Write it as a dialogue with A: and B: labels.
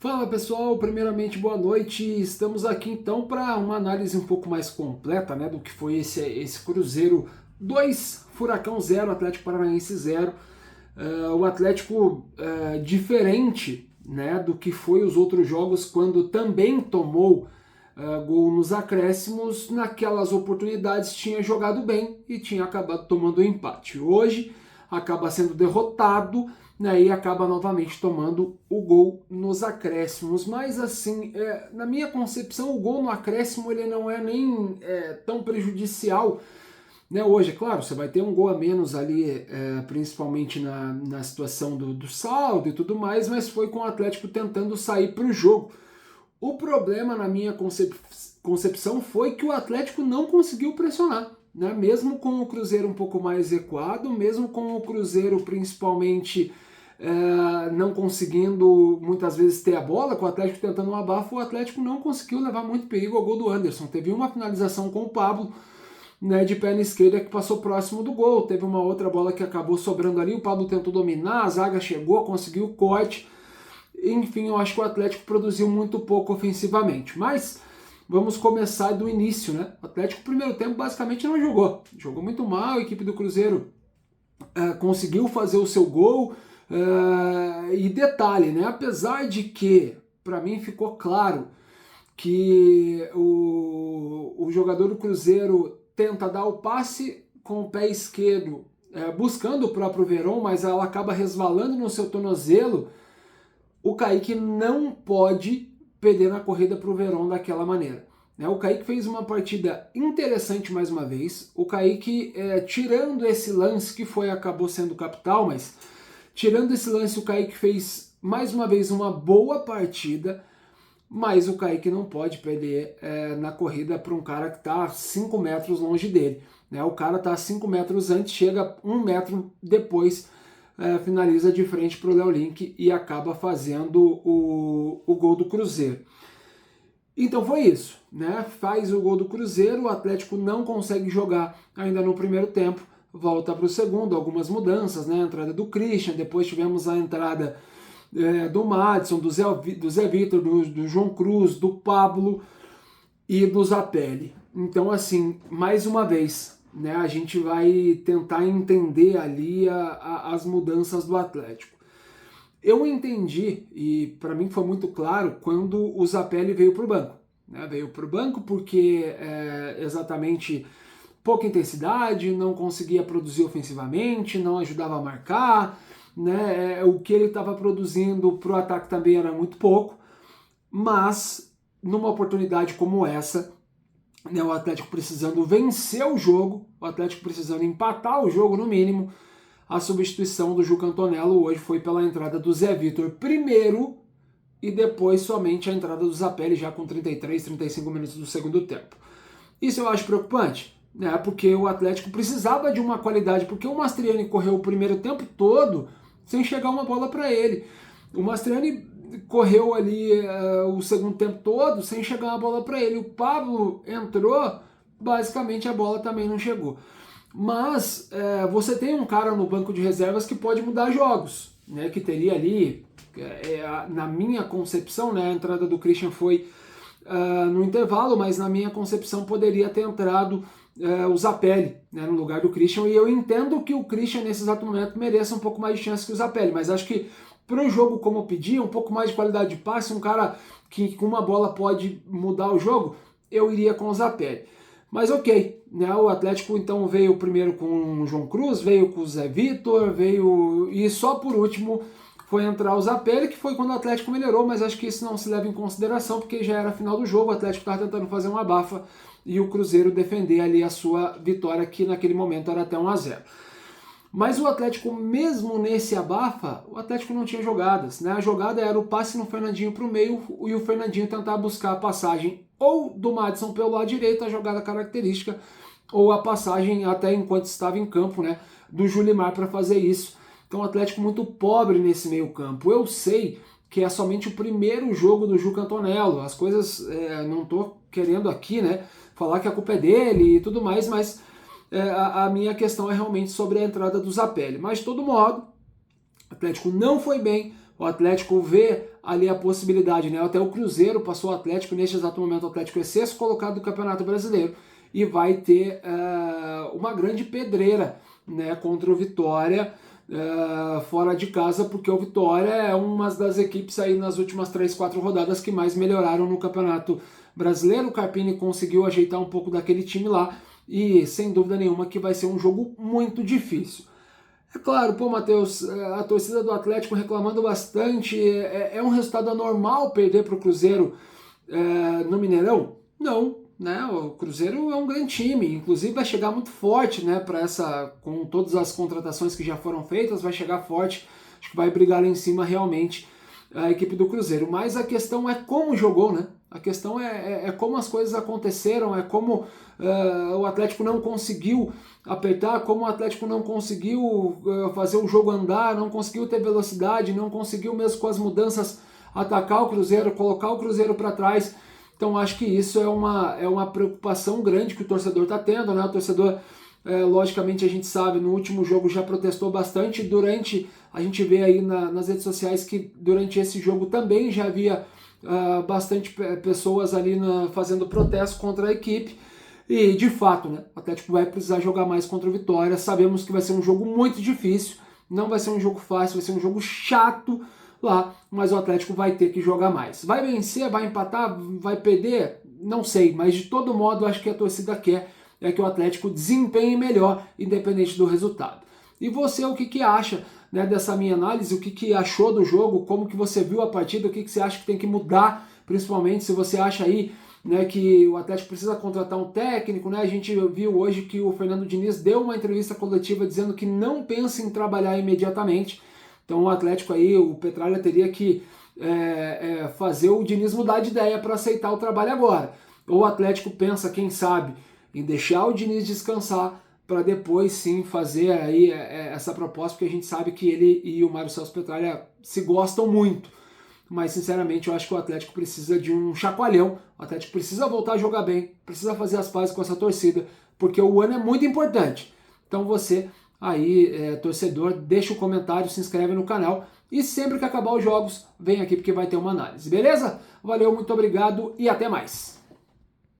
A: Fala pessoal, primeiramente boa noite. Estamos aqui então para uma análise um pouco mais completa, né, do que foi esse Cruzeiro 2, Furacão 0, Atlético Paranaense 0. O Atlético diferente, né, do que foi os outros jogos, quando também tomou gol nos acréscimos. Naquelas oportunidades tinha jogado bem e tinha acabado tomando o empate. Hoje acaba sendo derrotado, né, e acaba novamente tomando o gol nos acréscimos. Mas assim, na minha concepção, o gol no acréscimo ele não é nem tão prejudicial, né? Hoje, é claro, você vai ter um gol a menos ali, principalmente na situação do saldo e tudo mais, mas foi com o Atlético tentando sair para o jogo. O problema, na minha concepção, foi que o Atlético não conseguiu pressionar, né? Mesmo com o Cruzeiro um pouco mais recuado, mesmo com o Cruzeiro principalmente não conseguindo muitas vezes ter a bola, com o Atlético tentando um abafo, o Atlético não conseguiu levar muito perigo ao gol do Anderson. Teve uma finalização com o Pablo, né, de perna esquerda, que passou próximo do gol. Teve uma outra bola que acabou sobrando ali, o Pablo tentou dominar, a zaga chegou, conseguiu o corte. Enfim, eu acho que o Atlético produziu muito pouco ofensivamente. Mas vamos começar do início, né? O Atlético, no primeiro tempo, basicamente não jogou. Jogou muito mal, a equipe do Cruzeiro conseguiu fazer o seu gol. E detalhe, né? Apesar de que, para mim, ficou claro que o jogador do Cruzeiro tenta dar o passe com o pé esquerdo, buscando o próprio Veron, mas ela acaba resvalando no seu tornozelo. O Kaique não pode perder na corrida para o Veron daquela maneira. O Kaique fez uma partida interessante mais uma vez. O Kaique, tirando esse lance que acabou sendo capital, mas tirando esse lance, o Kaique fez mais uma vez uma boa partida, mas o Kaique não pode perder na corrida para um cara que está 5 metros longe dele. O cara está 5 metros antes, chega 1 metro depois, finaliza de frente para o Léo Link e acaba fazendo o gol do Cruzeiro. Então foi isso, né? Faz o gol do Cruzeiro, o Atlético não consegue jogar ainda no primeiro tempo, volta para o segundo, algumas mudanças, né? A entrada do Christian, depois tivemos a entrada do Madison, do Zé Vitor, do João Cruz, do Pablo e do Zapelli. Então, assim, mais uma vez, né, a gente vai tentar entender ali as mudanças do Atlético. Eu entendi, e para mim foi muito claro, quando o Zapelli veio para o banco. Veio para o banco porque exatamente pouca intensidade, não conseguia produzir ofensivamente, não ajudava a marcar, né? O que ele estava produzindo para o ataque também era muito pouco, mas numa oportunidade como essa, né, o Atlético precisando vencer o jogo, o Atlético precisando empatar o jogo no mínimo, a substituição do Juca Antonello hoje foi pela entrada do Zé Vitor primeiro e depois somente a entrada do Zapelli já com 33, 35 minutos do segundo tempo. Isso eu acho preocupante, né, porque o Atlético precisava de uma qualidade, porque o Mastriani correu o primeiro tempo todo sem chegar uma bola para ele. O Mastriani correu ali o segundo tempo todo sem chegar uma bola para ele. O Pablo entrou, basicamente a bola também não chegou. Mas você tem um cara no banco de reservas que pode mudar jogos, né? Que teria ali, na minha concepção, né, a entrada do Christian foi no intervalo, mas na minha concepção poderia ter entrado o Zapelli, né, no lugar do Christian, e eu entendo que o Christian nesse exato momento mereça um pouco mais de chance que o Zapelli, mas acho que para o jogo como eu pedi, um pouco mais de qualidade de passe, um cara que com uma bola pode mudar o jogo, eu iria com o Zapelli. Mas ok, né, o Atlético então veio primeiro com o João Cruz, veio com o Zé Vitor, e só por último foi entrar o Zapelli, que foi quando o Atlético melhorou, mas acho que isso não se leva em consideração, porque já era final do jogo, o Atlético estava tentando fazer uma abafa e o Cruzeiro defender ali a sua vitória, que naquele momento era até 1-0. Mas o Atlético, mesmo nesse abafa, o Atlético não tinha jogadas, né? A jogada era o passe no Fernandinho para o meio e o Fernandinho tentar buscar a passagem ou do Madison pelo lado direito, a jogada característica, ou a passagem até enquanto estava em campo, né, do Julimar para fazer isso. Então o Atlético muito pobre nesse meio campo. Eu sei que é somente o primeiro jogo do Juca Antonello, as coisas, não estou querendo aqui, né, falar que a culpa é dele e tudo mais, mas a minha questão é realmente sobre a entrada do Zapelli. Mas de todo modo, o Atlético não foi bem, O Atlético vê ali a possibilidade, né? Até o Cruzeiro passou o Atlético, neste exato momento o Atlético é sexto colocado do Campeonato Brasileiro e vai ter uma grande pedreira, né, contra o Vitória fora de casa, porque o Vitória é uma das equipes aí nas últimas 3, 4 rodadas que mais melhoraram no Campeonato Brasileiro. O Carpini conseguiu ajeitar um pouco daquele time lá e sem dúvida nenhuma que vai ser um jogo muito difícil. É claro, pô, Matheus, a torcida do Atlético reclamando bastante. É um resultado anormal perder para o Cruzeiro no Mineirão? Não, né? O Cruzeiro é um grande time, inclusive vai chegar muito forte, né? Para com todas as contratações que já foram feitas, vai chegar forte. Acho que vai brigar lá em cima realmente a equipe do Cruzeiro. Mas a questão é como jogou, né? A questão é como as coisas aconteceram, é como o Atlético não conseguiu apertar, como o Atlético não conseguiu fazer o jogo andar, não conseguiu ter velocidade, não conseguiu mesmo com as mudanças atacar o Cruzeiro, colocar o Cruzeiro para trás. Então acho que isso é uma preocupação grande que o torcedor está tendo, né? O torcedor, logicamente a gente sabe, no último jogo já protestou bastante, a gente vê aí nas redes sociais que durante esse jogo também já havia bastante pessoas ali fazendo protesto contra a equipe. E de fato, né, o Atlético vai precisar jogar mais contra o Vitória. Sabemos que vai ser um jogo muito difícil, não vai ser um jogo fácil, vai ser um jogo chato lá, mas o Atlético vai ter que jogar mais. Vai vencer, vai empatar, vai perder? Não sei, mas de todo modo acho que a torcida quer que o Atlético desempenhe melhor, independente do resultado. E você, o que acha, né, dessa minha análise? O que achou do jogo? Como que você viu a partida? O que você acha que tem que mudar? Principalmente se você acha aí, né, que o Atlético precisa contratar um técnico, né? A gente viu hoje que o Fernando Diniz deu uma entrevista coletiva dizendo que não pensa em trabalhar imediatamente. Então o Atlético aí, o Petralha teria que fazer o Diniz mudar de ideia para aceitar o trabalho agora. Ou o Atlético pensa, quem sabe, em deixar o Diniz descansar para depois sim fazer aí essa proposta, porque a gente sabe que ele e o Mário Celso Petralha se gostam muito. Mas sinceramente eu acho que o Atlético precisa de um chacoalhão, o Atlético precisa voltar a jogar bem, precisa fazer as pazes com essa torcida, porque o ano é muito importante. Então você aí, torcedor, deixa o comentário, se inscreve no canal e sempre que acabar os jogos, vem aqui porque vai ter uma análise, beleza? Valeu, muito obrigado e até mais!